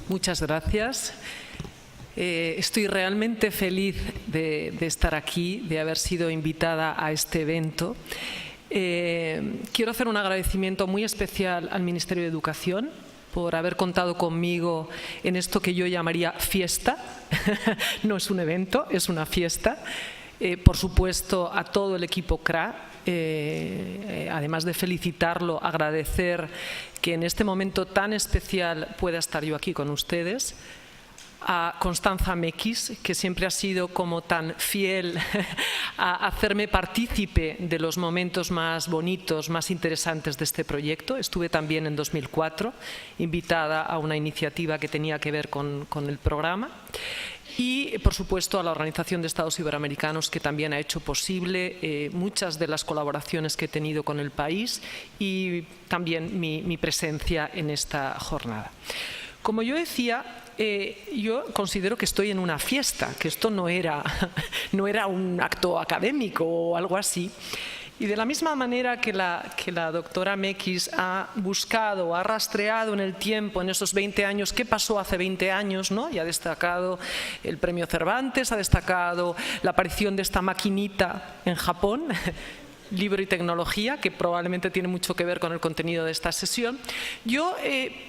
Muchas gracias. Estoy realmente feliz de estar aquí, de haber sido invitada a este evento. Quiero hacer un agradecimiento muy especial al Ministerio de Educación por haber contado conmigo en esto que yo llamaría fiesta. No es un evento, es una fiesta. Por supuesto, a todo el equipo CRA. Además de felicitarlo, agradecer que en este momento tan especial pueda estar yo aquí con ustedes. A Constanza Mequis, que siempre ha sido como tan fiel a hacerme partícipe de los momentos más bonitos, más interesantes de este proyecto. Estuve también en 2004 invitada a una iniciativa que tenía que ver con el programa. Y, por supuesto, a la Organización de Estados Iberoamericanos, que también ha hecho posible muchas de las colaboraciones que he tenido con el país y también mi presencia en esta jornada. Como yo decía, yo considero que estoy en una fiesta, que esto no era un acto académico o algo así. Y de la misma manera que la doctora Mequis ha buscado, ha rastreado en el tiempo, en esos 20 años, qué pasó hace 20 años, ¿no? Y ha destacado el premio Cervantes, ha destacado la aparición de esta maquinita en Japón, libro y tecnología, que probablemente tiene mucho que ver con el contenido de esta sesión. Yo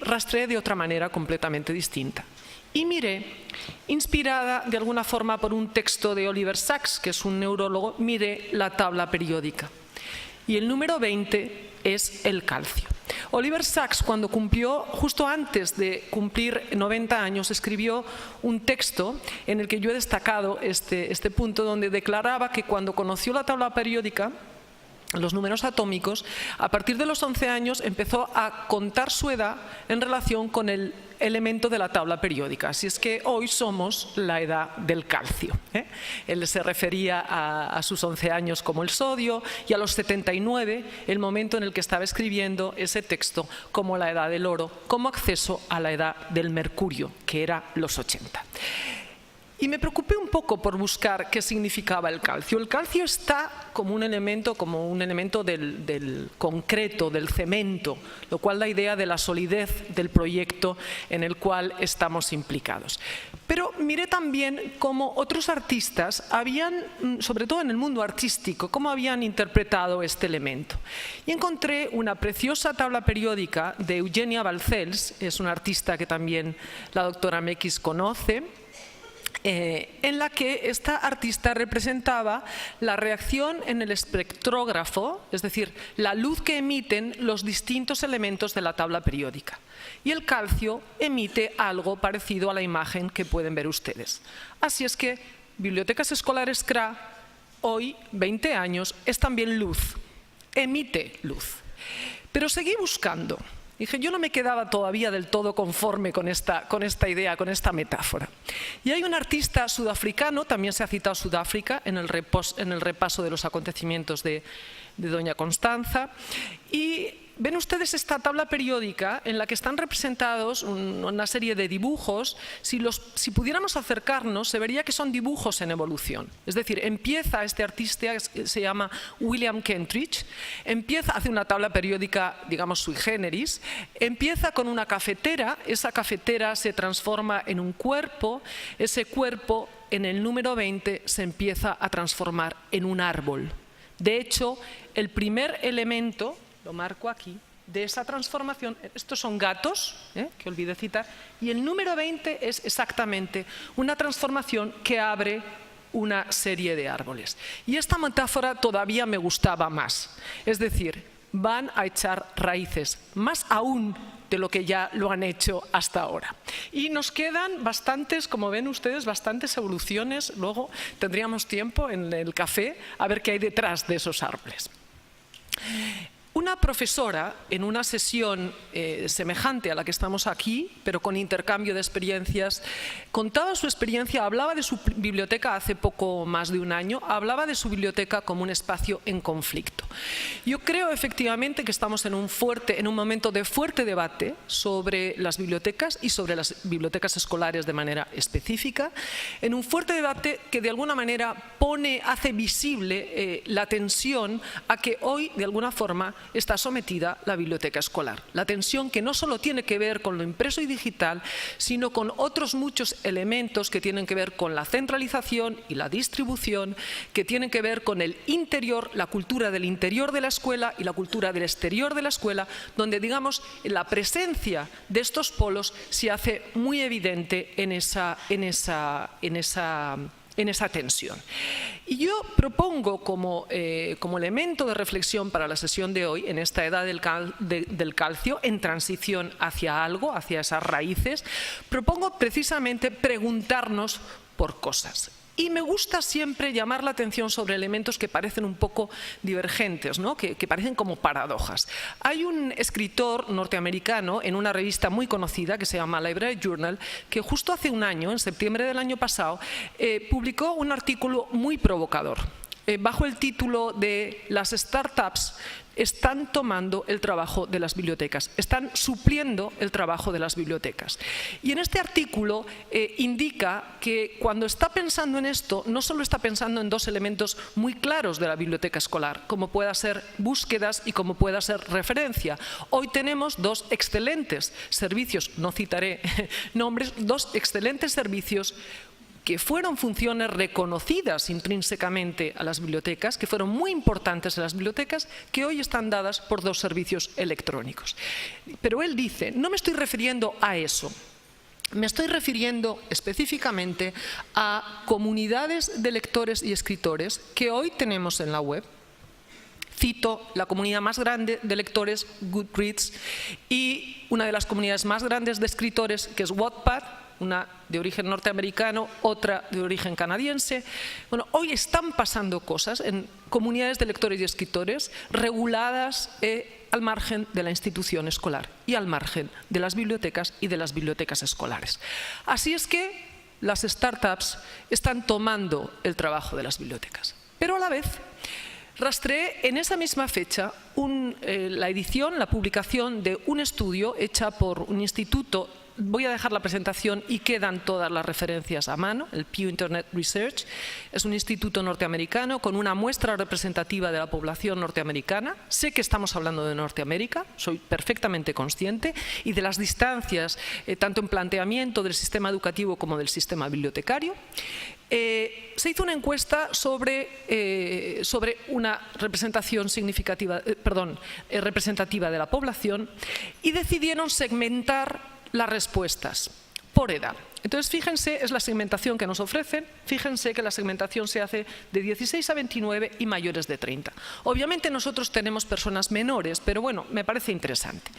rastreé de otra manera completamente distinta. Y miré, inspirada de alguna forma por un texto de Oliver Sacks, que es un neurólogo, miré la tabla periódica. Y el número 20 es el calcio. Oliver Sacks, cuando cumplió, justo antes de cumplir 90 años, escribió un texto en el que yo he destacado este punto, donde declaraba que cuando conoció la tabla periódica, los números atómicos, a partir de los 11 años empezó a contar su edad en relación con el elemento de la tabla periódica. Así es que hoy somos la edad del calcio. Él se refería a sus 11 años como el sodio y a los 79, el momento en el que estaba escribiendo ese texto, como la edad del oro, como acceso a la edad del mercurio, que era los 80. Y me preocupé un poco por buscar qué significaba el calcio. El calcio está como un elemento del concreto, del cemento, lo cual da idea de la solidez del proyecto en el cual estamos implicados. Pero miré también cómo otros artistas habían, sobre todo en el mundo artístico, cómo habían interpretado este elemento. Y encontré una preciosa tabla periódica de Eugenia Balcells, es una artista que también la doctora Mequis conoce, en la que esta artista representaba la reacción en el espectrógrafo, es decir, la luz que emiten los distintos elementos de la tabla periódica. Y el calcio emite algo parecido a la imagen que pueden ver ustedes. Así es que Bibliotecas Escolares CRA, hoy, 20 años, es también luz, emite luz. Pero seguí buscando. Dije, yo no me quedaba todavía del todo conforme con esta idea, con esta metáfora. Y hay un artista sudafricano, también se ha citado Sudáfrica en el repaso de los acontecimientos de doña Constanza, y ven ustedes esta tabla periódica en la que están representados una serie de dibujos. Si pudiéramos acercarnos, se vería que son dibujos en evolución. Es decir, empieza este artista, se llama William Kentridge, hace una tabla periódica, digamos, sui generis, empieza con una cafetera, esa cafetera se transforma en un cuerpo, ese cuerpo en el número 20 se empieza a transformar en un árbol. De hecho, el primer elemento, lo marco aquí, de esa transformación, estos son gatos, que olvidé citar, y el número 20 es exactamente una transformación que abre una serie de árboles. Y esta metáfora todavía me gustaba más, es decir, van a echar raíces, más aún de lo que ya lo han hecho hasta ahora. Y nos quedan bastantes, como ven ustedes, bastantes evoluciones. Luego tendríamos tiempo en el café a ver qué hay detrás de esos árboles. Una profesora, en una sesión semejante a la que estamos aquí, pero con intercambio de experiencias, contaba su experiencia, hablaba de su biblioteca hace poco más de un año, hablaba de su biblioteca como un espacio en conflicto. Yo creo efectivamente que estamos en un momento de fuerte debate sobre las bibliotecas y sobre las bibliotecas escolares de manera específica, en un fuerte debate que de alguna manera hace visible la tensión a que hoy, de alguna forma, está sometida la biblioteca escolar. La tensión que no solo tiene que ver con lo impreso y digital, sino con otros muchos elementos que tienen que ver con la centralización y la distribución, que tienen que ver con el interior, la cultura del interior de la escuela y la cultura del exterior de la escuela, donde, digamos, la presencia de estos polos se hace muy evidente en esa tensión. Y yo propongo como elemento de reflexión para la sesión de hoy, en esta edad del calcio, en transición hacia algo, hacia esas raíces, propongo precisamente preguntarnos por cosas. Y me gusta siempre llamar la atención sobre elementos que parecen un poco divergentes, ¿no? que parecen como paradojas. Hay un escritor norteamericano en una revista muy conocida que se llama Library Journal, que justo hace un año, en septiembre del año pasado, publicó un artículo muy provocador, bajo el título de "Las startups están tomando el trabajo de las bibliotecas, están supliendo el trabajo de las bibliotecas". Y en este artículo indica que cuando está pensando en esto, no solo está pensando en dos elementos muy claros de la biblioteca escolar, como pueda ser búsquedas y como pueda ser referencia. Hoy tenemos dos excelentes servicios, no citaré nombres, dos excelentes servicios que fueron funciones reconocidas intrínsecamente a las bibliotecas, que fueron muy importantes en las bibliotecas, que hoy están dadas por dos servicios electrónicos. Pero él dice, no me estoy refiriendo a eso, me estoy refiriendo específicamente a comunidades de lectores y escritores que hoy tenemos en la web. Cito la comunidad más grande de lectores, Goodreads, y una de las comunidades más grandes de escritores, que es Wattpad, una de origen norteamericano, otra de origen canadiense. Bueno, hoy están pasando cosas en comunidades de lectores y escritores reguladas al margen de la institución escolar y al margen de las bibliotecas y de las bibliotecas escolares. Así es que las startups están tomando el trabajo de las bibliotecas. Pero a la vez rastreé en esa misma fecha la publicación de un estudio hecha por un instituto. Voy a dejar la presentación y quedan todas las referencias a mano. El Pew Internet Research es un instituto norteamericano con una muestra representativa de la población norteamericana. Sé que estamos hablando de Norteamérica, soy perfectamente consciente, y de las distancias, tanto en planteamiento del sistema educativo como del sistema bibliotecario. Se hizo una encuesta sobre una representación representativa de la población y decidieron segmentar las respuestas por edad. Entonces, fíjense, es la segmentación que nos ofrecen. Fíjense que la segmentación se hace de 16 a 29 y mayores de 30. Obviamente nosotros tenemos personas menores, pero bueno, me parece interesante.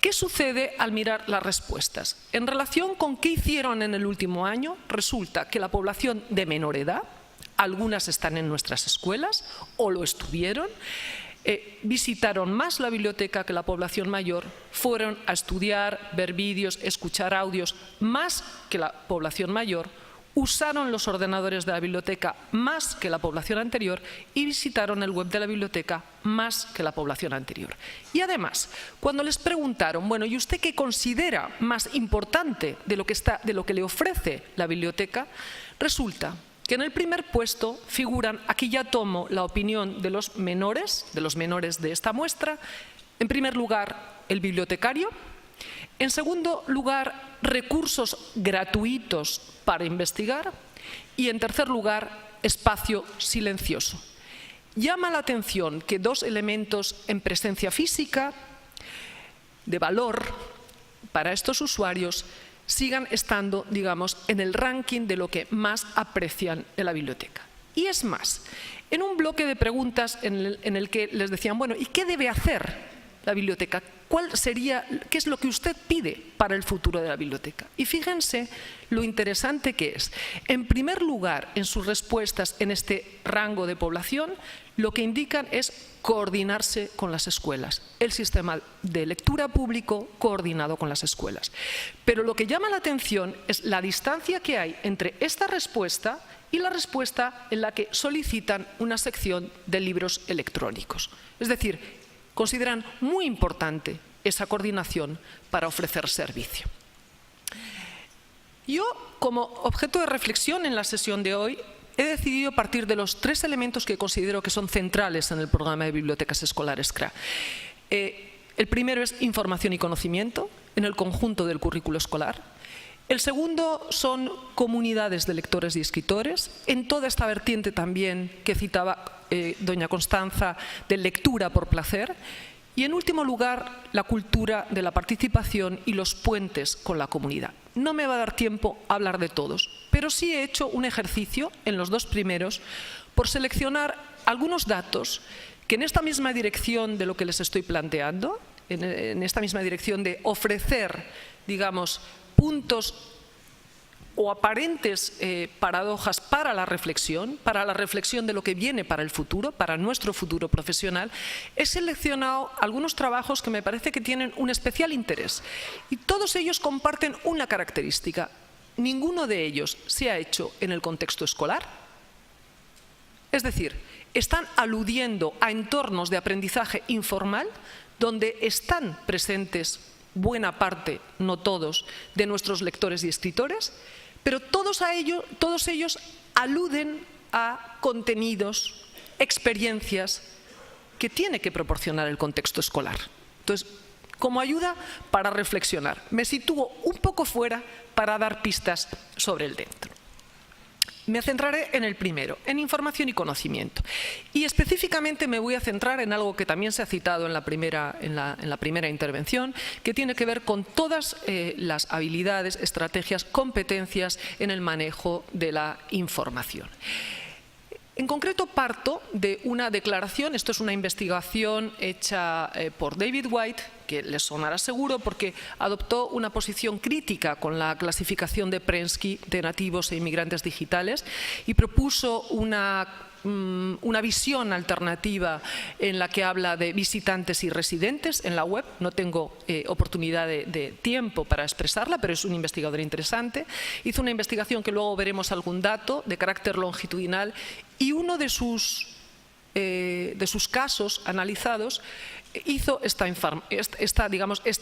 ¿Qué sucede al mirar las respuestas? En relación con qué hicieron en el último año, resulta que la población de menor edad, algunas están en nuestras escuelas o lo estuvieron, visitaron más la biblioteca que la población mayor, fueron a estudiar, ver vídeos, escuchar audios más que la población mayor, usaron los ordenadores de la biblioteca más que la población anterior y visitaron el web de la biblioteca más que la población anterior. Y además, cuando les preguntaron, bueno, ¿y usted qué considera más importante de lo que le ofrece la biblioteca? Resulta que en el primer puesto figuran, aquí ya tomo la opinión de los menores de esta muestra, en primer lugar, el bibliotecario, en segundo lugar, recursos gratuitos para investigar y, en tercer lugar, espacio silencioso. Llama la atención que dos elementos en presencia física de valor para estos usuarios sigan estando, digamos, en el ranking de lo que más aprecian en la biblioteca. Y es más, en un bloque de preguntas en el que les decían, bueno, ¿y qué debe hacer la biblioteca? ¿Qué es lo que usted pide para el futuro de la biblioteca? Y fíjense lo interesante que es. En primer lugar, en sus respuestas en este rango de población, lo que indican es coordinarse con las escuelas. El sistema de lectura público coordinado con las escuelas. Pero lo que llama la atención es la distancia que hay entre esta respuesta y la respuesta en la que solicitan una sección de libros electrónicos. Es decir, consideran muy importante esa coordinación para ofrecer servicio. Yo, como objeto de reflexión en la sesión de hoy, he decidido partir de los tres elementos que considero que son centrales en el programa de bibliotecas escolares CRA. El primero es información y conocimiento en el conjunto del currículo escolar. El segundo son comunidades de lectores y escritores, en toda esta vertiente también que citaba doña Constanza, de lectura por placer. Y en último lugar, la cultura de la participación y los puentes con la comunidad. No me va a dar tiempo a hablar de todos, pero sí he hecho un ejercicio en los dos primeros por seleccionar algunos datos que en esta misma dirección de lo que les estoy planteando, en esta misma dirección de ofrecer, digamos, puntos o aparentes paradojas para la reflexión de lo que viene para el futuro, para nuestro futuro profesional, he seleccionado algunos trabajos que me parece que tienen un especial interés. Y todos ellos comparten una característica. Ninguno de ellos se ha hecho en el contexto escolar. Es decir, están aludiendo a entornos de aprendizaje informal donde están presentes buena parte, no todos, de nuestros lectores y escritores, pero todos ellos aluden a contenidos, experiencias que tiene que proporcionar el contexto escolar. Entonces, como ayuda para reflexionar, me sitúo un poco fuera para dar pistas sobre el dentro. Me centraré en el primero, en información y conocimiento. Y específicamente me voy a centrar en algo que también se ha citado en la primera intervención, que tiene que ver con todas las habilidades, estrategias, competencias en el manejo de la información. En concreto parto de una declaración, esto es una investigación hecha por David White, que les sonará seguro porque adoptó una posición crítica con la clasificación de Prensky de nativos e inmigrantes digitales y propuso una visión alternativa en la que habla de visitantes y residentes en la web. No tengo oportunidad de tiempo para expresarla, pero es un investigador interesante. Hizo una investigación que luego veremos algún dato de carácter longitudinal y uno de sus casos analizados hizo esta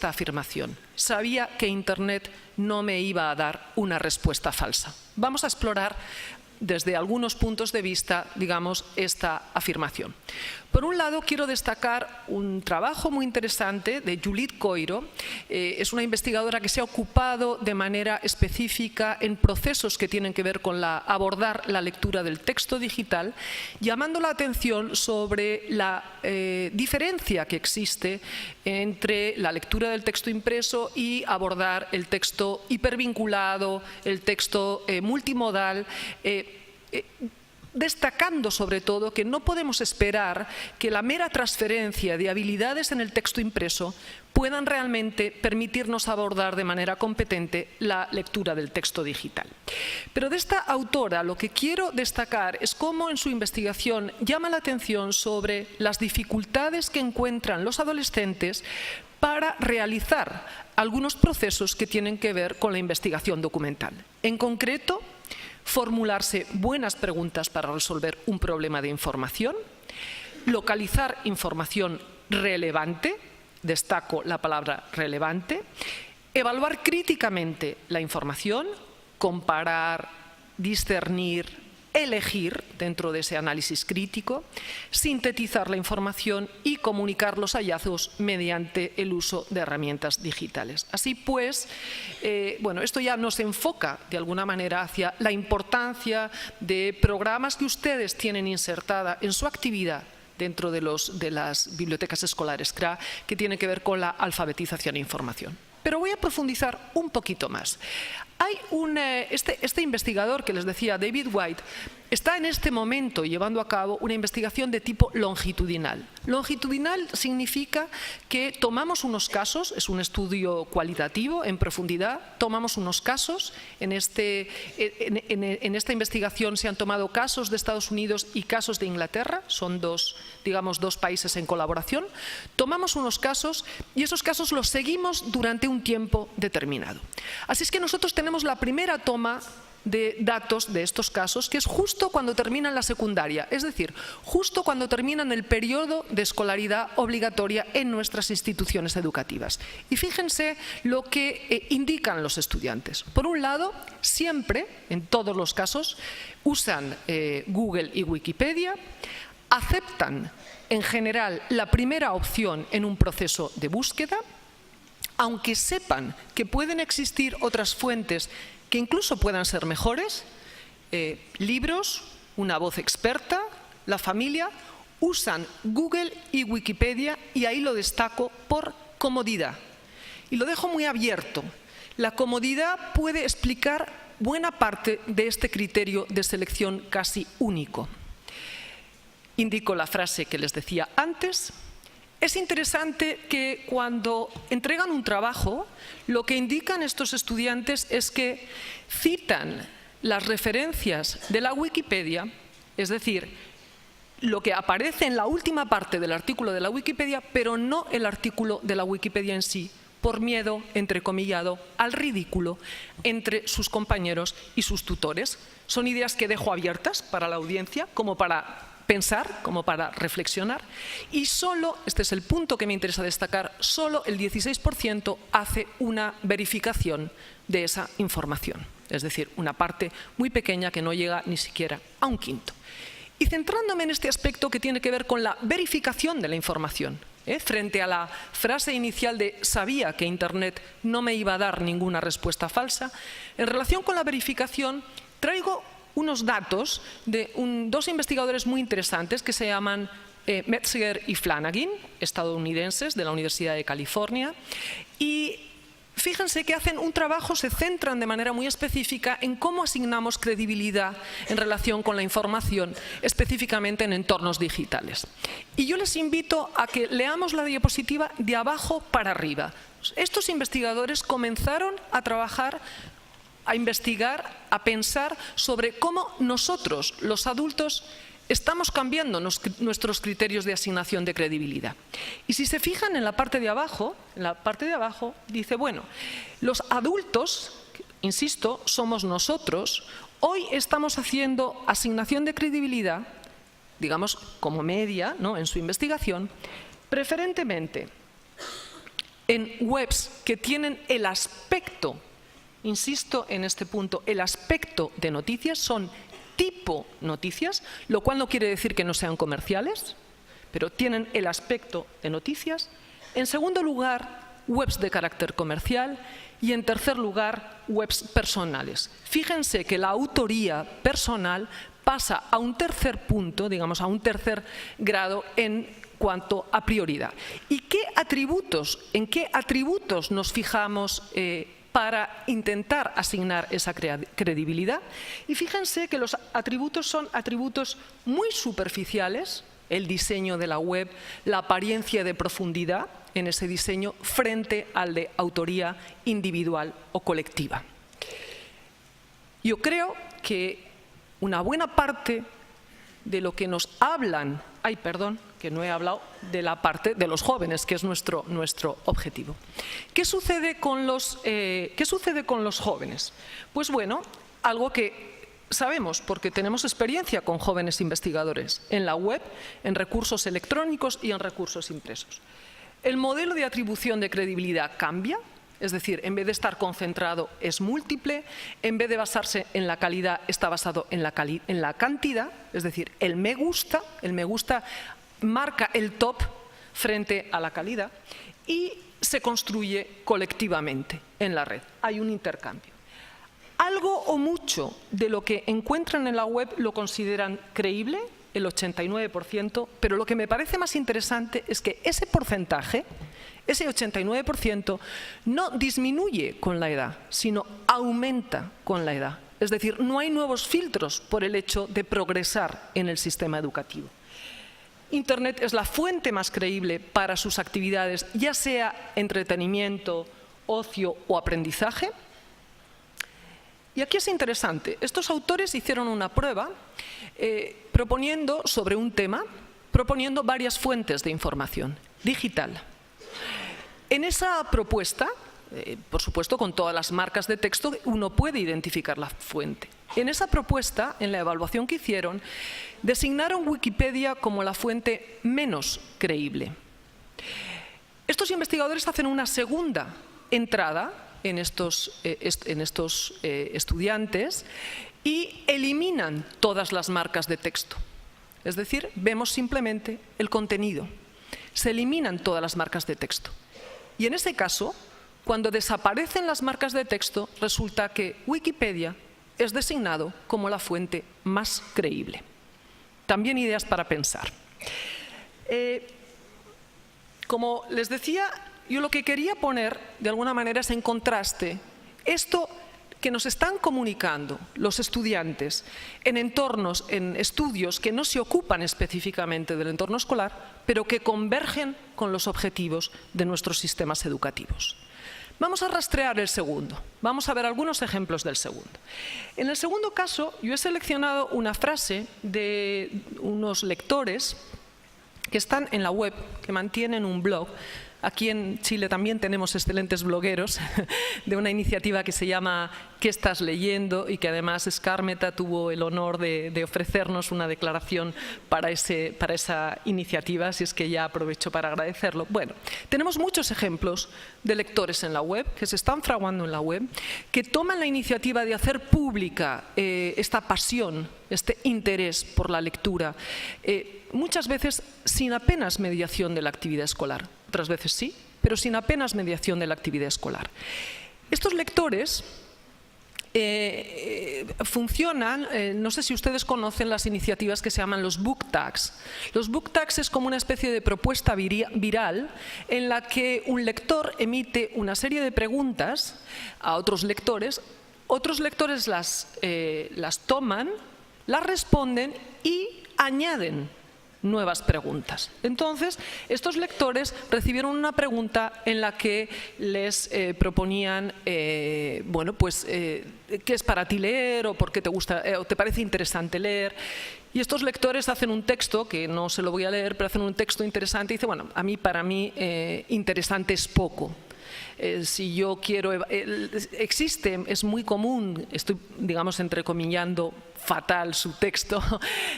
afirmación. Sabía que Internet no me iba a dar una respuesta falsa. Vamos a explorar desde algunos puntos de vista, digamos, esta afirmación. Por un lado, quiero destacar un trabajo muy interesante de Judith Coiro. Es una investigadora que se ha ocupado de manera específica en procesos que tienen que ver con abordar la lectura del texto digital, llamando la atención sobre la diferencia que existe entre la lectura del texto impreso y abordar el texto hipervinculado, el texto multimodal, destacando sobre todo que no podemos esperar que la mera transferencia de habilidades en el texto impreso puedan realmente permitirnos abordar de manera competente la lectura del texto digital. Pero de esta autora lo que quiero destacar es cómo en su investigación llama la atención sobre las dificultades que encuentran los adolescentes para realizar algunos procesos que tienen que ver con la investigación documental. En concreto, formularse buenas preguntas para resolver un problema de información, localizar información relevante, destaco la palabra relevante, evaluar críticamente la información, comparar, discernir, elegir dentro de ese análisis crítico, sintetizar la información y comunicar los hallazgos mediante el uso de herramientas digitales. Así pues, esto ya nos enfoca de alguna manera hacia la importancia de programas que ustedes tienen insertada en su actividad dentro de las bibliotecas escolares CRA, que tiene que ver con la alfabetización e información. Pero voy a profundizar un poquito más. Hay este investigador que les decía, David White, está en este momento llevando a cabo una investigación de tipo longitudinal. Longitudinal significa que tomamos unos casos, es un estudio cualitativo en profundidad, tomamos unos casos, en esta investigación se han tomado casos de Estados Unidos y casos de Inglaterra, son dos países en colaboración, tomamos unos casos y esos casos los seguimos durante un tiempo determinado. Así es que nosotros tenemos la primera toma de datos de estos casos, que es justo cuando terminan la secundaria, es decir, justo cuando terminan el periodo de escolaridad obligatoria en nuestras instituciones educativas. Y fíjense lo que indican los estudiantes. Por un lado, siempre, en todos los casos, usan Google y Wikipedia, aceptan en general la primera opción en un proceso de búsqueda, aunque sepan que pueden existir otras fuentes que incluso puedan ser mejores, libros, una voz experta, la familia, usan Google y Wikipedia, y ahí lo destaco por comodidad. Y lo dejo muy abierto. La comodidad puede explicar buena parte de este criterio de selección casi único. Indico la frase que les decía antes. Es interesante que cuando entregan un trabajo, lo que indican estos estudiantes es que citan las referencias de la Wikipedia, es decir, lo que aparece en la última parte del artículo de la Wikipedia, pero no el artículo de la Wikipedia en sí, por miedo, entrecomillado, al ridículo entre sus compañeros y sus tutores. Son ideas que dejo abiertas para la audiencia, como para pensar, como para reflexionar, y solo, este es el punto que me interesa destacar, solo el 16% hace una verificación de esa información. Es decir, una parte muy pequeña que no llega ni siquiera a un quinto. Y centrándome en este aspecto que tiene que ver con la verificación de la información, frente a la frase inicial de sabía que Internet no me iba a dar ninguna respuesta falsa, en relación con la verificación traigo unos datos de dos investigadores muy interesantes que se llaman Metzger y Flanagan, estadounidenses de la Universidad de California, y fíjense que hacen un trabajo, se centran de manera muy específica en cómo asignamos credibilidad en relación con la información, específicamente en entornos digitales. Y yo les invito a que leamos la diapositiva de abajo para arriba. Estos investigadores comenzaron a trabajar, a investigar, a pensar sobre cómo nosotros, los adultos, estamos cambiando nuestros criterios de asignación de credibilidad. Y si se fijan en la parte de abajo, dice, bueno, los adultos, insisto, somos nosotros, hoy estamos haciendo asignación de credibilidad, digamos, como media, ¿no?, en su investigación, preferentemente en webs que tienen el aspecto, insisto en este punto, el aspecto de noticias, son tipo noticias, lo cual no quiere decir que no sean comerciales, pero tienen el aspecto de noticias. En segundo lugar, webs de carácter comercial, y en tercer lugar, webs personales. Fíjense que la autoría personal pasa a un tercer punto, digamos, a un tercer grado en cuanto a prioridad. ¿Y en qué atributos nos fijamos para intentar asignar esa credibilidad? Y fíjense que los atributos son atributos muy superficiales, el diseño de la web, la apariencia de profundidad en ese diseño frente al de autoría individual o colectiva. Yo creo que una buena parte de lo que nos hablan, que no he hablado de la parte de los jóvenes, que es nuestro objetivo. ¿Qué sucede con los jóvenes? Pues bueno, algo que sabemos porque tenemos experiencia con jóvenes investigadores en la web, en recursos electrónicos y en recursos impresos. El modelo de atribución de credibilidad cambia, es decir, en vez de estar concentrado es múltiple, en vez de basarse en la calidad está basado en la cantidad, es decir, el me gusta marca el top frente a la calidad y se construye colectivamente en la red. Hay un intercambio. Algo o mucho de lo que encuentran en la web lo consideran creíble, el 89%, pero lo que me parece más interesante es que ese porcentaje, ese 89%, no disminuye con la edad, sino aumenta con la edad. Es decir, no hay nuevos filtros por el hecho de progresar en el sistema educativo. Internet es la fuente más creíble para sus actividades, ya sea entretenimiento, ocio o aprendizaje. Y aquí es interesante, estos autores hicieron una prueba proponiendo sobre un tema, proponiendo varias fuentes de información digital. En esa propuesta, por supuesto con todas las marcas de texto, uno puede identificar la fuente. En esa propuesta, en la evaluación que hicieron, designaron Wikipedia como la fuente menos creíble. Estos investigadores hacen una segunda entrada en estos estudiantes y eliminan todas las marcas de texto. Es decir, vemos simplemente el contenido. Se eliminan todas las marcas de texto. Y en ese caso, cuando desaparecen las marcas de texto, resulta que Wikipedia es designado como la fuente más creíble. También ideas para pensar. Como les decía, yo lo que quería poner de alguna manera es en contraste esto que nos están comunicando los estudiantes en entornos, en estudios que no se ocupan específicamente del entorno escolar, pero que convergen con los objetivos de nuestros sistemas educativos. Vamos a rastrear el segundo. Vamos a ver algunos ejemplos del segundo. En el segundo caso, yo he seleccionado una frase de unos lectores que están en la web, que mantienen un blog. Aquí en Chile también tenemos excelentes blogueros de una iniciativa que se llama ¿Qué estás leyendo? Y que además Skármeta tuvo el honor de ofrecernos una declaración para esa iniciativa, así es que ya aprovecho para agradecerlo. Bueno, tenemos muchos ejemplos de lectores en la web, que se están fraguando en la web, que toman la iniciativa de hacer pública esta pasión, este interés por la lectura, muchas veces sin apenas mediación de la actividad escolar. Otras veces sí, pero sin apenas mediación de la actividad escolar. Estos lectores funcionan, no sé si ustedes conocen las iniciativas que se llaman los book tags. Los book tags es como una especie de propuesta viral en la que un lector emite una serie de preguntas a otros lectores las toman, las responden y añaden nuevas preguntas. Entonces, estos lectores recibieron una pregunta en la que les proponían, bueno, pues, ¿qué es para ti leer? ¿O por qué te gusta, o te parece interesante leer? Y estos lectores hacen un texto, que no se lo voy a leer, pero hacen un texto interesante y dice, bueno, para mí interesante es poco. Si yo quiero, existe, es muy común, estoy, digamos, entrecomillando fatal su texto,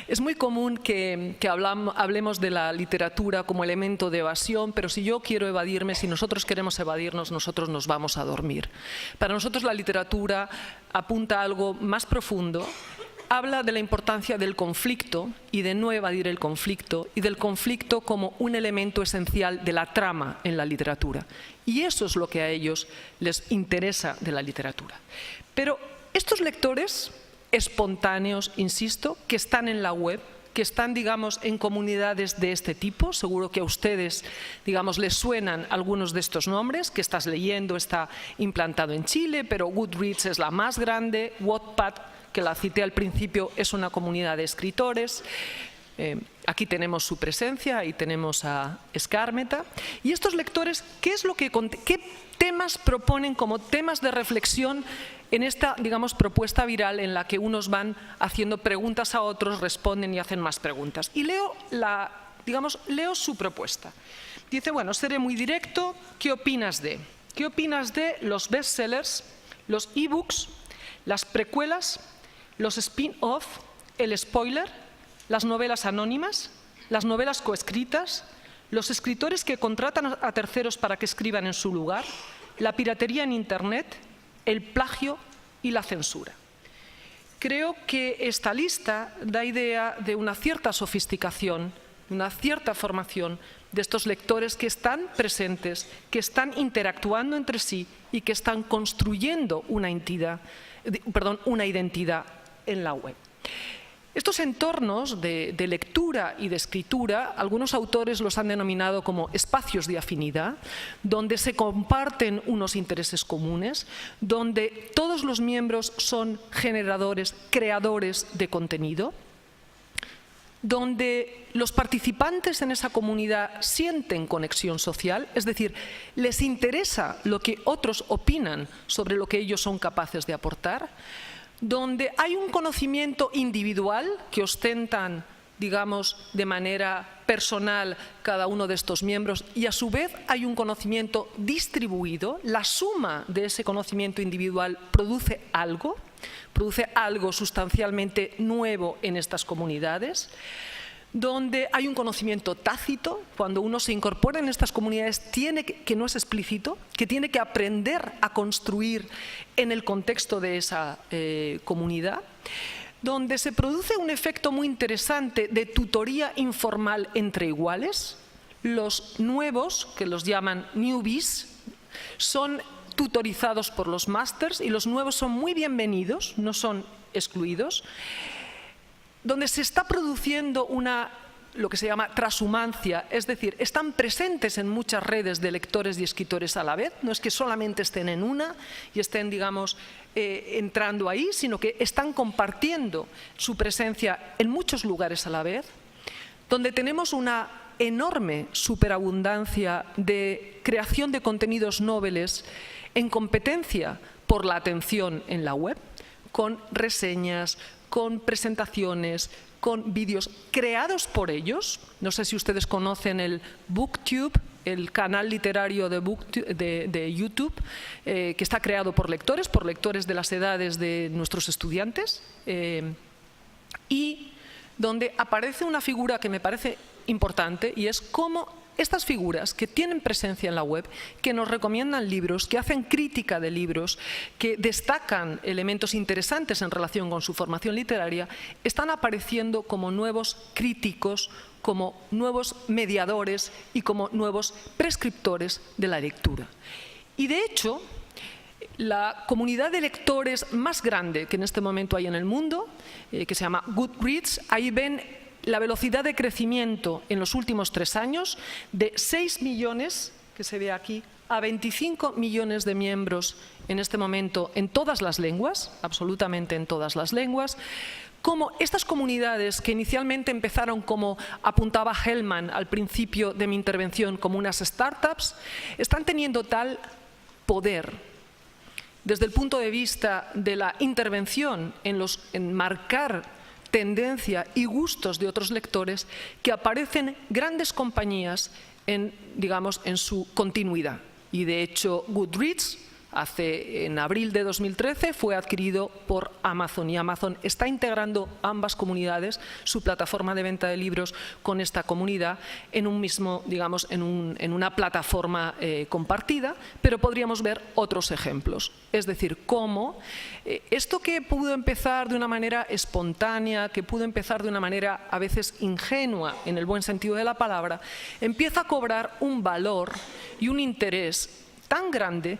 es muy común que hablemos de la literatura como elemento de evasión, pero si yo quiero evadirme, si nosotros queremos evadirnos, nosotros nos vamos a dormir. Para nosotros la literatura apunta a algo más profundo. Habla de la importancia del conflicto y de no evadir el conflicto, y del conflicto como un elemento esencial de la trama en la literatura. Y eso es lo que a ellos les interesa de la literatura. Pero estos lectores espontáneos, insisto, que están en la web, que están, digamos, en comunidades de este tipo, seguro que a ustedes, digamos, les suenan algunos de estos nombres, que estás leyendo está implantado en Chile, pero Goodreads es la más grande, Wattpad, que la cité al principio, es una comunidad de escritores. Aquí tenemos su presencia y tenemos a Skármeta. Y estos lectores, ¿qué temas proponen como temas de reflexión en esta, digamos, propuesta viral en la que unos van haciendo preguntas a otros, responden y hacen más preguntas? Y leo su propuesta. Dice, bueno, seré muy directo, ¿qué opinas de? ¿Qué opinas de los bestsellers, los ebooks, las precuelas, los spin-off, el spoiler, las novelas anónimas, las novelas coescritas, los escritores que contratan a terceros para que escriban en su lugar, la piratería en Internet, el plagio y la censura? Creo que esta lista da idea de una cierta sofisticación, una cierta formación de estos lectores que están presentes, que están interactuando entre sí y que están construyendo una identidad en la web. Estos entornos de lectura y de escritura, algunos autores los han denominado como espacios de afinidad, donde se comparten unos intereses comunes, donde todos los miembros son generadores, creadores de contenido, donde los participantes en esa comunidad sienten conexión social, es decir, les interesa lo que otros opinan sobre lo que ellos son capaces de aportar, donde hay un conocimiento individual que ostentan, digamos, de manera personal cada uno de estos miembros, y a su vez hay un conocimiento distribuido. La suma de ese conocimiento individual produce algo sustancialmente nuevo en estas comunidades, donde hay un conocimiento tácito. Cuando uno se incorpora en estas comunidades, que no es explícito, que tiene que aprender a construir en el contexto de esa comunidad, donde se produce un efecto muy interesante de tutoría informal entre iguales. Los nuevos, que los llaman newbies, son tutorizados por los másters y los nuevos son muy bienvenidos, no son excluidos, donde se está produciendo lo que se llama transhumancia, es decir, están presentes en muchas redes de lectores y escritores a la vez, no es que solamente estén en una y estén, digamos, entrando ahí, sino que están compartiendo su presencia en muchos lugares a la vez, donde tenemos una enorme superabundancia de creación de contenidos noveles en competencia por la atención en la web, con reseñas, con presentaciones, con vídeos creados por ellos. No sé si ustedes conocen el BookTube, el canal literario de YouTube, que está creado por lectores de las edades de nuestros estudiantes, y donde aparece una figura que me parece importante, y es cómo estas figuras que tienen presencia en la web, que nos recomiendan libros, que hacen crítica de libros, que destacan elementos interesantes en relación con su formación literaria, están apareciendo como nuevos críticos, como nuevos mediadores y como nuevos prescriptores de la lectura. Y de hecho, la comunidad de lectores más grande que en este momento hay en el mundo, que se llama Goodreads, ahí ven la velocidad de crecimiento en los últimos 3 años de 6 millones, que se ve aquí, a 25 millones de miembros en este momento en todas las lenguas, absolutamente en todas las lenguas. Como estas comunidades que inicialmente empezaron, como apuntaba Hellman al principio de mi intervención, como unas startups, están teniendo tal poder desde el punto de vista de la intervención en marcar tendencia y gustos de otros lectores, que aparecen grandes compañías en su continuidad. Y de hecho Goodreads en abril de 2013 fue adquirido por Amazon, y Amazon está integrando ambas comunidades, su plataforma de venta de libros con esta comunidad, en un mismo, en una plataforma compartida, pero podríamos ver otros ejemplos. Es decir, cómo esto que pudo empezar de una manera espontánea, que pudo empezar de una manera a veces ingenua, en el buen sentido de la palabra, empieza a cobrar un valor y un interés tan grande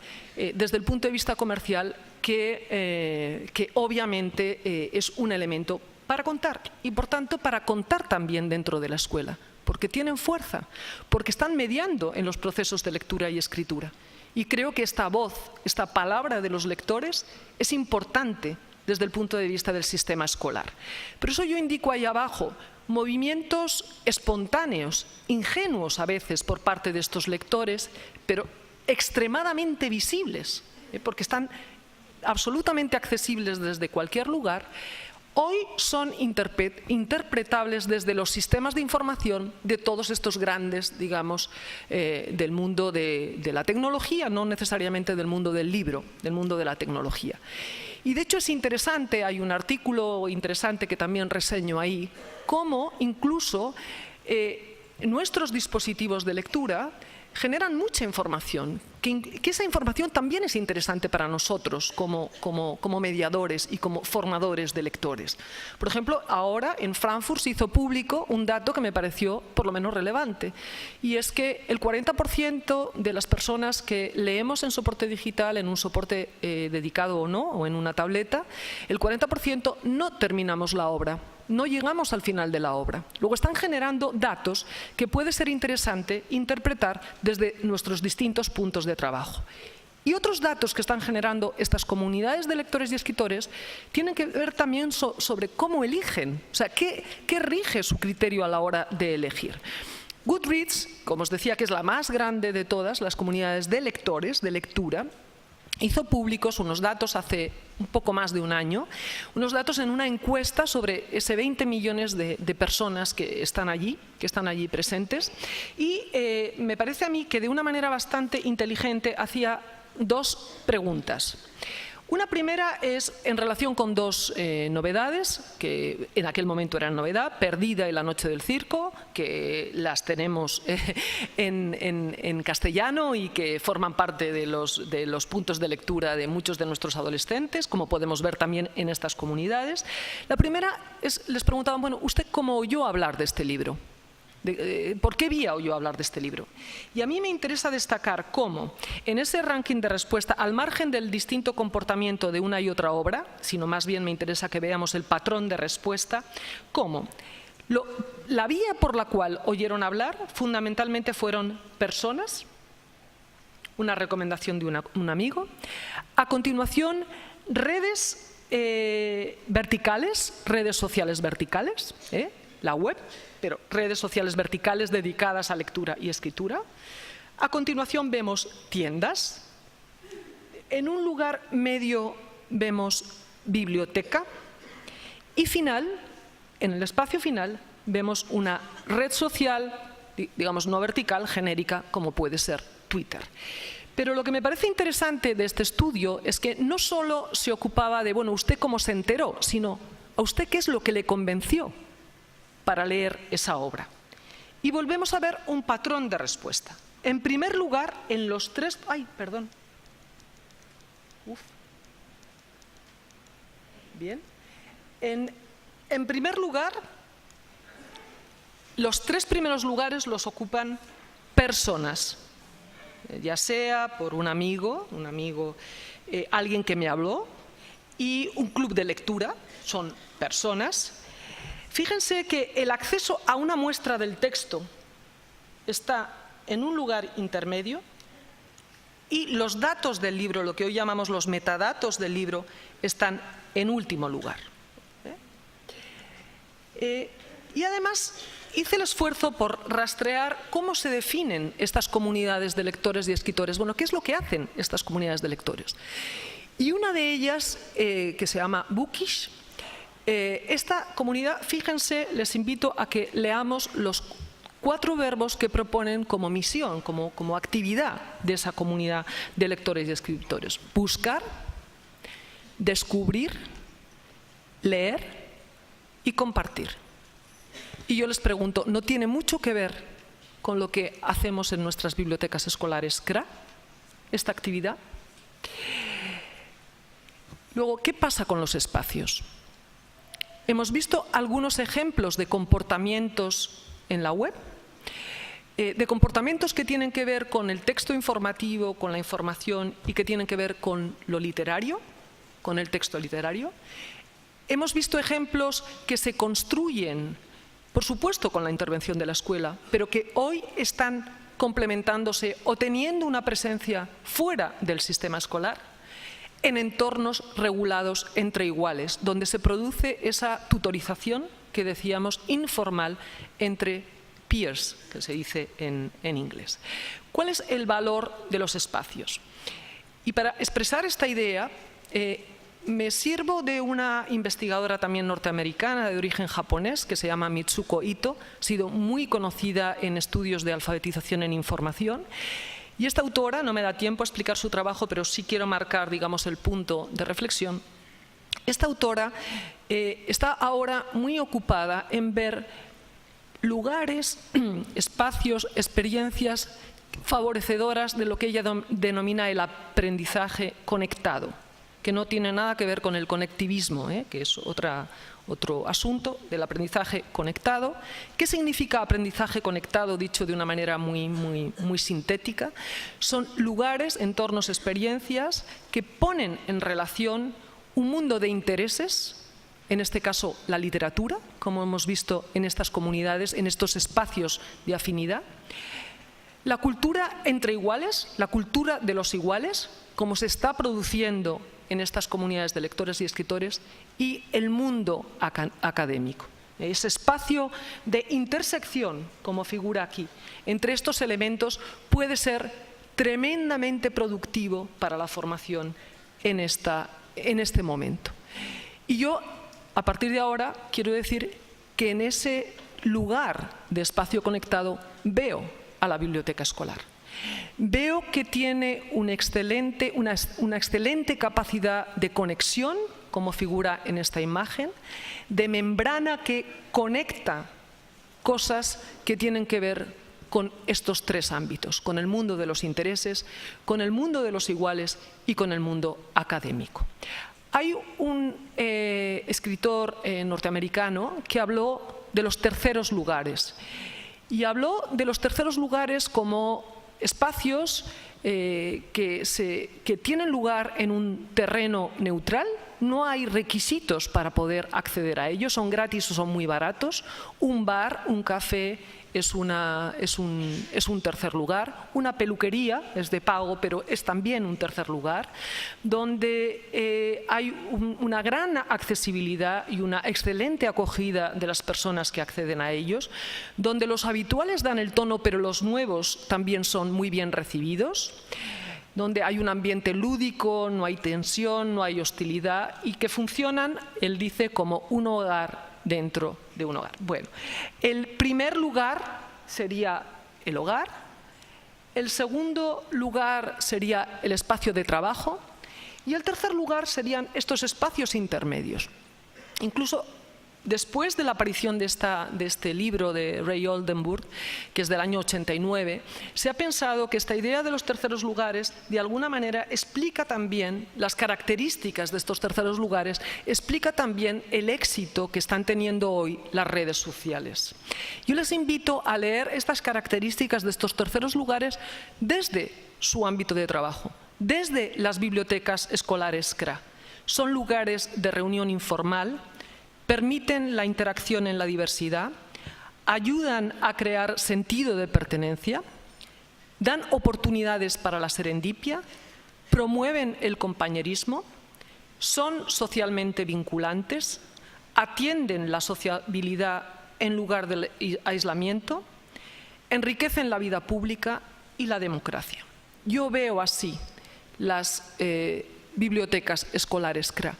desde el punto de vista comercial que obviamente es un elemento para contar, y por tanto para contar también dentro de la escuela, porque tienen fuerza, porque están mediando en los procesos de lectura y escritura. Y creo que esta voz, esta palabra de los lectores es importante desde el punto de vista del sistema escolar. Por eso yo indico ahí abajo movimientos espontáneos, ingenuos a veces por parte de estos lectores, pero extremadamente visibles, porque están absolutamente accesibles desde cualquier lugar. Hoy son interpretables desde los sistemas de información de todos estos grandes, del mundo de la tecnología, no necesariamente del mundo del libro, del mundo de la tecnología. Y de hecho es interesante, hay un artículo interesante que también reseño ahí, cómo incluso nuestros dispositivos de lectura generan mucha información, que esa información también es interesante para nosotros como mediadores y como formadores de lectores. Por ejemplo, ahora en Frankfurt se hizo público un dato que me pareció por lo menos relevante, y es que el 40% de las personas que leemos en soporte digital, en un soporte dedicado o no, o en una tableta, el 40% no terminamos la obra. No llegamos al final de la obra. Luego están generando datos que puede ser interesante interpretar desde nuestros distintos puntos de trabajo. Y otros datos que están generando estas comunidades de lectores y escritores tienen que ver también sobre cómo eligen, o sea, qué rige su criterio a la hora de elegir. Goodreads, como os decía, que es la más grande de todas las comunidades de lectores, de lectura, hizo públicos unos datos hace un poco más de un año, unos datos en una encuesta sobre ese 20 millones de personas que están allí presentes, y me parece a mí que de una manera bastante inteligente hacía 2 preguntas. Una primera es en relación con dos novedades, que en aquel momento eran novedad: Perdida y La noche del circo, que las tenemos en castellano y que forman parte de los puntos de lectura de muchos de nuestros adolescentes, como podemos ver también en estas comunidades. La primera es, les preguntaban, bueno, ¿usted cómo oyó hablar de este libro? ¿Por qué vía oyó hablar de este libro? Y a mí me interesa destacar cómo en ese ranking de respuesta, al margen del distinto comportamiento de una y otra obra, sino más bien me interesa que veamos el patrón de respuesta, cómo la vía por la cual oyeron hablar fundamentalmente fueron personas, una recomendación de un amigo, a continuación redes verticales, redes sociales verticales, la web, pero redes sociales verticales dedicadas a lectura y escritura. A continuación vemos tiendas. En un lugar medio vemos biblioteca. Y en el espacio final, vemos una red social, digamos no vertical, genérica, como puede ser Twitter. Pero lo que me parece interesante de este estudio es que no solo se ocupaba de, bueno, ¿usted cómo se enteró?, sino ¿a usted qué es lo que le convenció para leer esa obra? Y volvemos a ver un patrón de respuesta. En primer lugar, en los tres... ¡Ay, perdón! Bien. En primer lugar, los tres primeros lugares los ocupan personas, ya sea por un amigo, alguien que me habló, y un club de lectura, son personas. Fíjense que el acceso a una muestra del texto está en un lugar intermedio y los datos del libro, lo que hoy llamamos los metadatos del libro, están en último lugar. Y además hice el esfuerzo por rastrear cómo se definen estas comunidades de lectores y escritores. Bueno, ¿qué es lo que hacen estas comunidades de lectores? Y una de ellas, que se llama Bookish, esta comunidad, fíjense, les invito a que leamos los 4 verbos que proponen como misión, como actividad de esa comunidad de lectores y escritores: buscar, descubrir, leer y compartir. Y yo les pregunto, ¿no tiene mucho que ver con lo que hacemos en nuestras bibliotecas escolares CRA, esta actividad? Luego, ¿qué pasa con los espacios? Hemos visto algunos ejemplos de comportamientos en la web, de comportamientos que tienen que ver con el texto informativo, con la información y que tienen que ver con lo literario, con el texto literario. Hemos visto ejemplos que se construyen, por supuesto, con la intervención de la escuela, pero que hoy están complementándose o teniendo una presencia fuera del sistema escolar, en entornos regulados entre iguales, donde se produce esa tutorización que decíamos informal entre peers, que se dice en inglés. ¿Cuál es el valor de los espacios? Y para expresar esta idea, me sirvo de una investigadora también norteamericana de origen japonés que se llama Mitsuko Ito, ha sido muy conocida en estudios de alfabetización en información. Y esta autora, no me da tiempo a explicar su trabajo, pero sí quiero marcar, digamos, el punto de reflexión. Esta autora está ahora muy ocupada en ver lugares, espacios, experiencias favorecedoras de lo que ella denomina el aprendizaje conectado, que no tiene nada que ver con el conectivismo, que es otro asunto del aprendizaje conectado. ¿Qué significa aprendizaje conectado? Dicho de una manera muy sintética, son lugares, entornos, experiencias que ponen en relación un mundo de intereses, en este caso la literatura, como hemos visto en estas comunidades, en estos espacios de afinidad, la cultura entre iguales, la cultura de los iguales, como se está produciendo en estas comunidades de lectores y escritores, y el mundo académico. Ese espacio de intersección, como figura aquí, entre estos elementos puede ser tremendamente productivo para la formación en este momento. Y yo, a partir de ahora, quiero decir que en ese lugar de espacio conectado veo a la biblioteca escolar. Veo que tiene una excelente capacidad de conexión, como figura en esta imagen, de membrana que conecta cosas que tienen que ver con estos tres ámbitos, con el mundo de los intereses, con el mundo de los iguales y con el mundo académico. Hay un escritor norteamericano que habló de los terceros lugares y habló de los terceros lugares como espacios que tienen lugar en un terreno neutral. No hay requisitos para poder acceder a ellos, son gratis o son muy baratos. Un bar, un café es un tercer lugar. Una peluquería es de pago, pero es también un tercer lugar, donde hay una gran accesibilidad y una excelente acogida de las personas que acceden a ellos, donde los habituales dan el tono, pero los nuevos también son muy bien recibidos, donde hay un ambiente lúdico, no hay tensión, no hay hostilidad y que funcionan, él dice, como un hogar dentro de un hogar. Bueno, el primer lugar sería el hogar, el segundo lugar sería el espacio de trabajo y el tercer lugar serían estos espacios intermedios. Incluso después de la aparición de este libro de Ray Oldenburg, que es del año 89, se ha pensado que esta idea de los terceros lugares, de alguna manera, explica también las características de estos terceros lugares, explica también el éxito que están teniendo hoy las redes sociales. Yo les invito a leer estas características de estos terceros lugares desde su ámbito de trabajo, desde las bibliotecas escolares CRA. Son lugares de reunión informal, permiten la interacción en la diversidad, ayudan a crear sentido de pertenencia, dan oportunidades para la serendipia, promueven el compañerismo, son socialmente vinculantes, atienden la sociabilidad en lugar del aislamiento, enriquecen la vida pública y la democracia. Yo veo así las bibliotecas escolares CRA.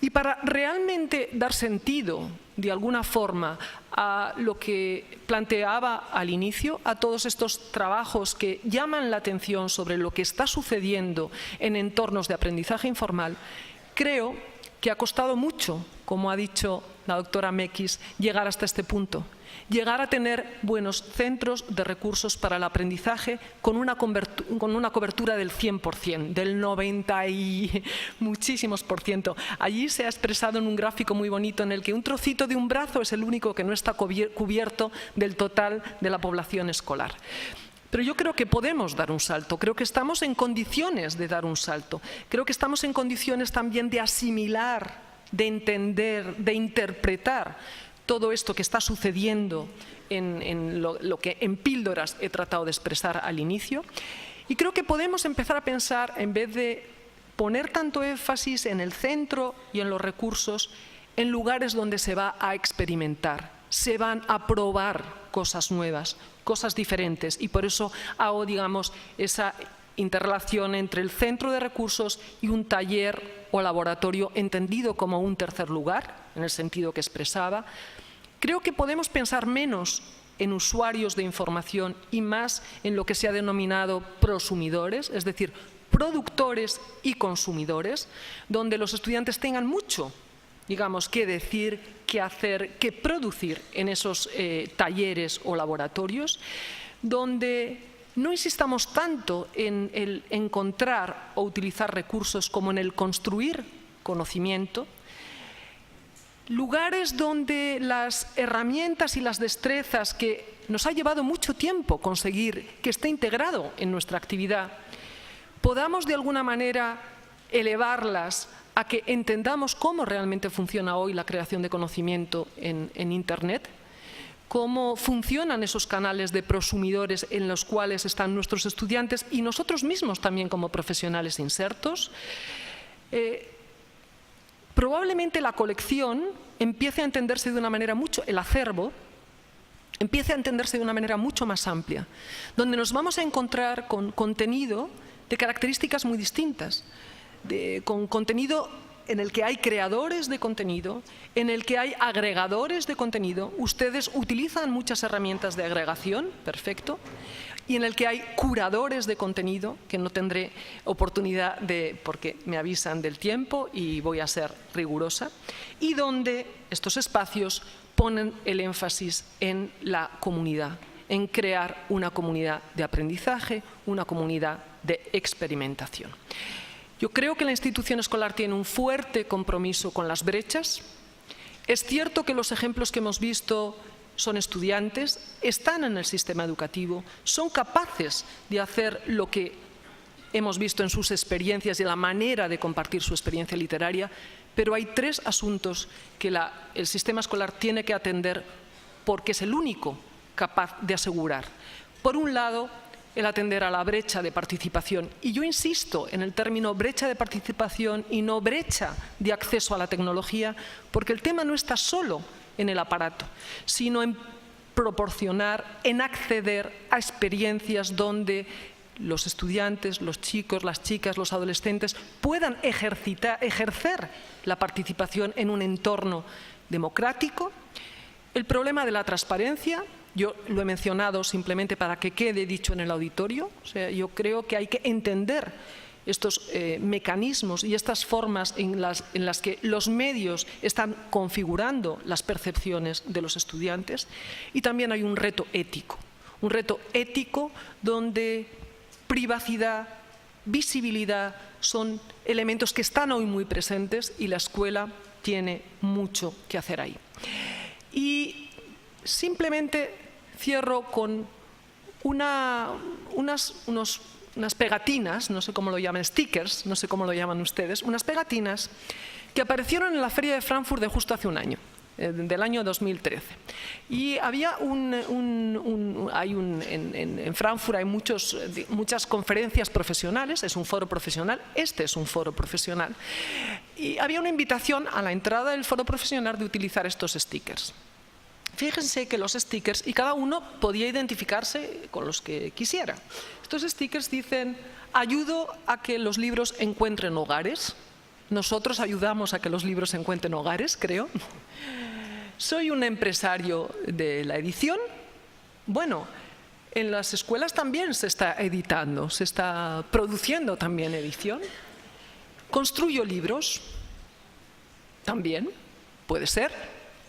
Y para realmente dar sentido, de alguna forma, a lo que planteaba al inicio, a todos estos trabajos que llaman la atención sobre lo que está sucediendo en entornos de aprendizaje informal, creo que ha costado mucho, como ha dicho la doctora Mekis, llegar hasta este punto. Llegar a tener buenos centros de recursos para el aprendizaje con una cobertura del 100%, del 90 y muchísimos por ciento. Allí se ha expresado en un gráfico muy bonito en el que un trocito de un brazo es el único que no está cubierto del total de la población escolar. Pero yo creo que podemos dar un salto, creo que estamos en condiciones de dar un salto, creo que estamos en condiciones también de asimilar, de entender, de interpretar todo esto que está sucediendo en lo que en píldoras he tratado de expresar al inicio. Y creo que podemos empezar a pensar, en vez de poner tanto énfasis en el centro y en los recursos, en lugares donde se va a experimentar, se van a probar cosas nuevas, cosas diferentes. Y por eso hago, digamos, esa interrelación entre el centro de recursos y un taller o laboratorio entendido como un tercer lugar, en el sentido que expresaba. Creo que podemos pensar menos en usuarios de información y más en lo que se ha denominado prosumidores, es decir, productores y consumidores, donde los estudiantes tengan mucho, digamos, que decir, que hacer, que producir en esos talleres o laboratorios, donde no insistamos tanto en el encontrar o utilizar recursos como en el construir conocimiento, lugares donde las herramientas y las destrezas que nos ha llevado mucho tiempo conseguir que esté integrado en nuestra actividad, podamos de alguna manera elevarlas a que entendamos cómo realmente funciona hoy la creación de conocimiento en Internet, cómo funcionan esos canales de prosumidores en los cuales están nuestros estudiantes y nosotros mismos también como profesionales insertos. Probablemente la colección empiece a entenderse de una manera el acervo, empiece a entenderse de una manera mucho más amplia, donde nos vamos a encontrar con contenido de características muy distintas, con contenido en el que hay creadores de contenido, en el que hay agregadores de contenido. Ustedes utilizan muchas herramientas de agregación, perfecto, y en el que hay curadores de contenido, que no tendré oportunidad de, porque me avisan del tiempo y voy a ser rigurosa, y donde estos espacios ponen el énfasis en la comunidad, en crear una comunidad de aprendizaje, una comunidad de experimentación. Yo creo que la institución escolar tiene un fuerte compromiso con las brechas. Es cierto que los ejemplos que hemos visto son estudiantes, están en el sistema educativo, son capaces de hacer lo que hemos visto en sus experiencias y la manera de compartir su experiencia literaria, pero hay tres asuntos que el sistema escolar tiene que atender porque es el único capaz de asegurar. Por un lado, el atender a la brecha de participación. Y yo insisto en el término brecha de participación y no brecha de acceso a la tecnología, porque el tema no está solo en el aparato, sino en proporcionar, en acceder a experiencias donde los estudiantes, los chicos, las chicas, los adolescentes puedan ejercer la participación en un entorno democrático. El problema de la transparencia, yo lo he mencionado simplemente para que quede dicho en el auditorio. O sea, yo creo que hay que entender estos mecanismos y estas formas en las que los medios están configurando las percepciones de los estudiantes. Y también hay un reto ético donde privacidad, visibilidad son elementos que están hoy muy presentes y la escuela tiene mucho que hacer ahí. Y simplemente cierro con unas pegatinas, no sé cómo lo llaman, stickers, no sé cómo lo llaman ustedes, unas pegatinas que aparecieron en la Feria de Frankfurt de justo hace un año, del año 2013. Y había en Frankfurt hay muchas conferencias profesionales, es un foro profesional, este es un foro profesional, y había una invitación a la entrada del foro profesional de utilizar estos stickers. Fíjense que los stickers, y cada uno podía identificarse con los que quisiera. Estos stickers dicen: ayudo a que los libros encuentren hogares. Nosotros ayudamos a que los libros encuentren hogares, creo. Soy un empresario de la edición. Bueno, en las escuelas también se está editando, se está produciendo también edición. Construyo libros, también puede ser.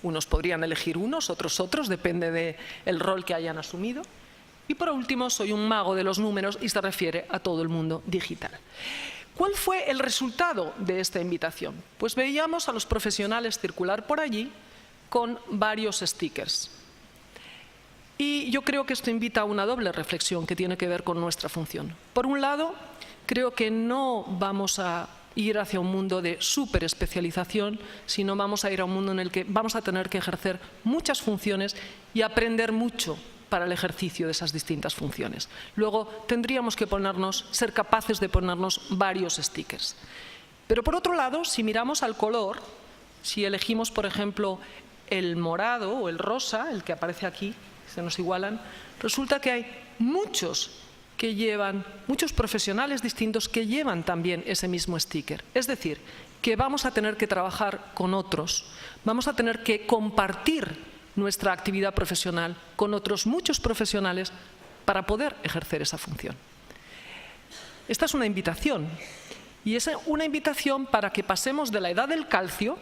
Unos podrían elegir unos, otros, depende del rol que hayan asumido. Y por último, soy un mago de los números y se refiere a todo el mundo digital. ¿Cuál fue el resultado de esta invitación? Pues veíamos a los profesionales circular por allí con varios stickers. Y yo creo que esto invita a una doble reflexión que tiene que ver con nuestra función. Por un lado, creo que no vamos a ir hacia un mundo de superespecialización, sino vamos a ir a un mundo en el que vamos a tener que ejercer muchas funciones y aprender mucho para el ejercicio de esas distintas funciones. Luego tendríamos que ser capaces de ponernos varios stickers. Pero por otro lado, si miramos al color, si elegimos, por ejemplo, el morado o el rosa, el que aparece aquí, se nos igualan, resulta que hay muchos profesionales distintos que llevan también ese mismo sticker. Es decir, que vamos a tener que trabajar con otros, vamos a tener que compartir nuestra actividad profesional con otros muchos profesionales para poder ejercer esa función. Esta es una invitación, y es una invitación para que pasemos de la edad del calcio,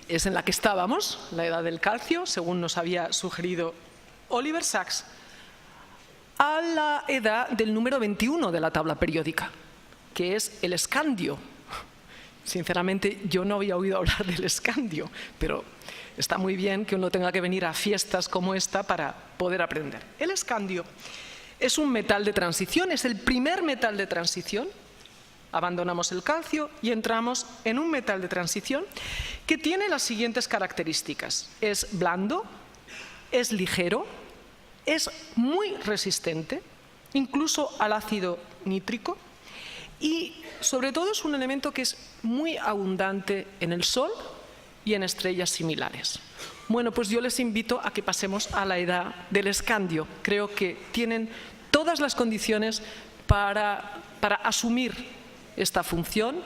es en la que estábamos, la edad del calcio, según nos había sugerido Oliver Sacks, a la edad del número 21 de la tabla periódica, que es el escandio. Sinceramente, yo no había oído hablar del escandio, pero está muy bien que uno tenga que venir a fiestas como esta para poder aprender. El escandio es un metal de transición, es el primer metal de transición. Abandonamos el calcio y entramos en un metal de transición que tiene las siguientes características. Es blando, es ligero, es muy resistente, incluso al ácido nítrico, y sobre todo es un elemento que es muy abundante en el Sol y en estrellas similares. Bueno, pues yo les invito a que pasemos a la edad del escandio. Creo que tienen todas las condiciones para asumir esta función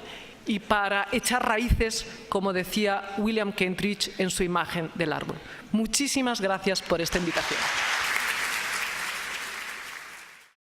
y para echar raíces, como decía William Kentridge en su imagen del árbol. Muchísimas gracias por esta invitación.